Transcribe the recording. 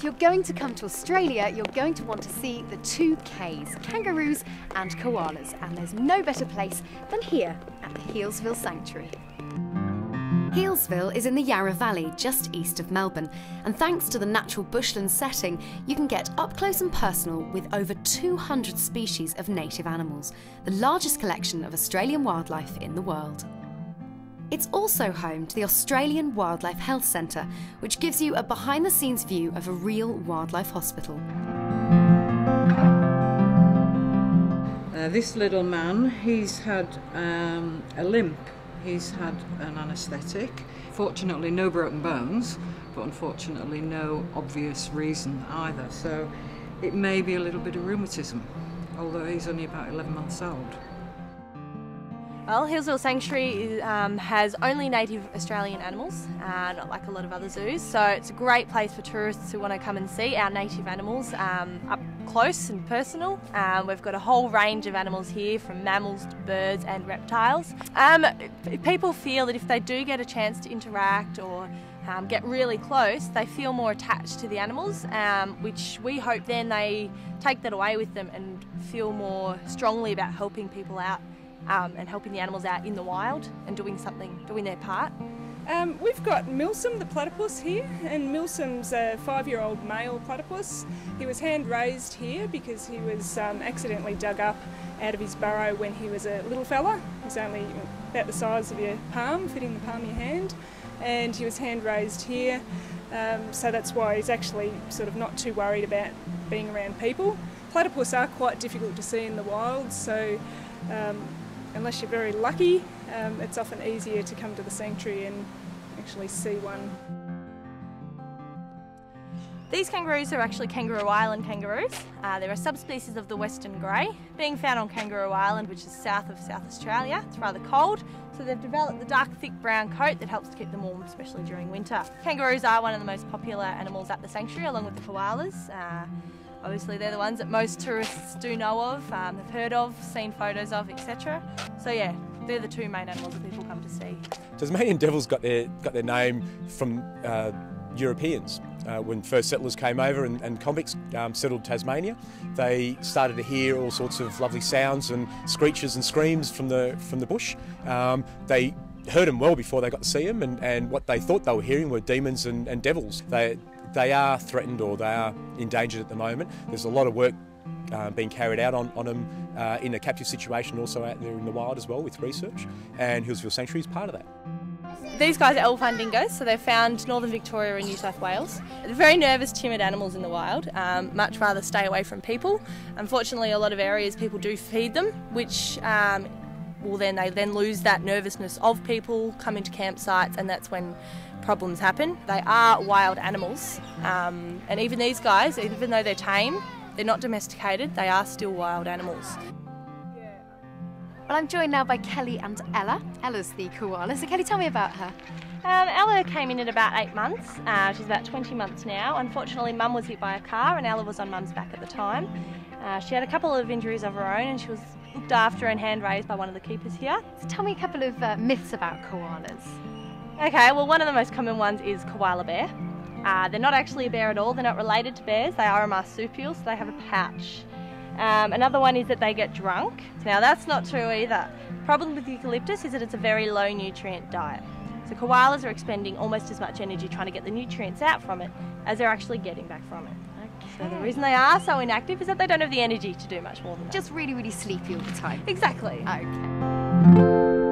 If you're going to come to Australia, you're going to want to see the two Ks, kangaroos and koalas, and there's no better place than here at the Healesville Sanctuary. Healesville is in the Yarra Valley, just east of Melbourne, and thanks to the natural bushland setting, you can get up close and personal with over 200 species of native animals, the largest collection of Australian wildlife in the world. It's also home to the Australian Wildlife Health Centre, which gives you a behind-the-scenes view of a real wildlife hospital. This little man, he's had a limp. He's had an anaesthetic. Fortunately, no broken bones, but unfortunately no obvious reason either. So it may be a little bit of rheumatism, although he's only about 11 months old. Well, Healesville Sanctuary has only native Australian animals, not like a lot of other zoos, so it's a great place for tourists who want to come and see our native animals up close and personal. We've got a whole range of animals here, from mammals to birds and reptiles. People feel that if they do get a chance to interact or get really close, they feel more attached to the animals, which we hope then they take that away with them and feel more strongly about helping people out. And helping the animals out in the wild and doing their part. We've got Milsom, the platypus here, and Milsom's a 5-year-old male platypus. He was hand raised here because he was accidentally dug up out of his burrow when he was a little fella. He was only about the size of your palm, fitting the palm of your hand, and he was hand raised here. So that's why he's actually sort of not too worried about being around people. Platypus are quite difficult to see in the wild, so unless you're very lucky, it's often easier to come to the sanctuary and actually see one. These kangaroos are actually Kangaroo Island kangaroos. They're a subspecies of the western grey, being found on Kangaroo Island, which is south of South Australia. It's rather cold, so they've developed the dark, thick brown coat that helps to keep them warm, especially during winter. Kangaroos are one of the most popular animals at the sanctuary, along with the koalas. Obviously they're the ones that most tourists do know of, have heard of, seen photos of, etc. So yeah, they're the two main animals that people come to see. Tasmanian devils got their name from Europeans. When first settlers came over and convicts settled Tasmania, they started to hear all sorts of lovely sounds and screeches and screams from the bush. They heard them well before they got to see them, and what they thought they were hearing were demons and devils. They are threatened, or they are endangered at the moment. There's a lot of work being carried out on them in a captive situation, also out there in the wild as well with research, and Healesville Sanctuary is part of that. These guys are elfine dingoes, so they're found northern Victoria and New South Wales. They're very nervous, timid animals in the wild, much rather stay away from people. Unfortunately, a lot of areas people do feed them, which they then lose that nervousness of people, come into campsites, and that's when problems happen. They are wild animals, and even these guys, even though they're tame, they're not domesticated, they are still wild animals. Well, I'm joined now by Kelly and Ella. Ella's the koala, so Kelly, tell me about her. Ella came in at about 8 months. She's about 20 months now. Unfortunately, Mum was hit by a car and Ella was on Mum's back at the time. She had a couple of injuries of her own, and she was looked after and hand raised by one of the keepers here. So tell me a couple of myths about koalas. Okay, well, one of the most common ones is koala bear. They're not actually a bear at all. They're not related to bears. They are a marsupial, so they have a pouch. Another one is that they get drunk. Now, that's not true either. The problem with eucalyptus is that it's a very low nutrient diet. So koalas are expending almost as much energy trying to get the nutrients out from it as they're actually getting back from it. So the reason they are so inactive is that they don't have the energy to do much more than that. Just really, really sleepy all the time. Exactly. Okay.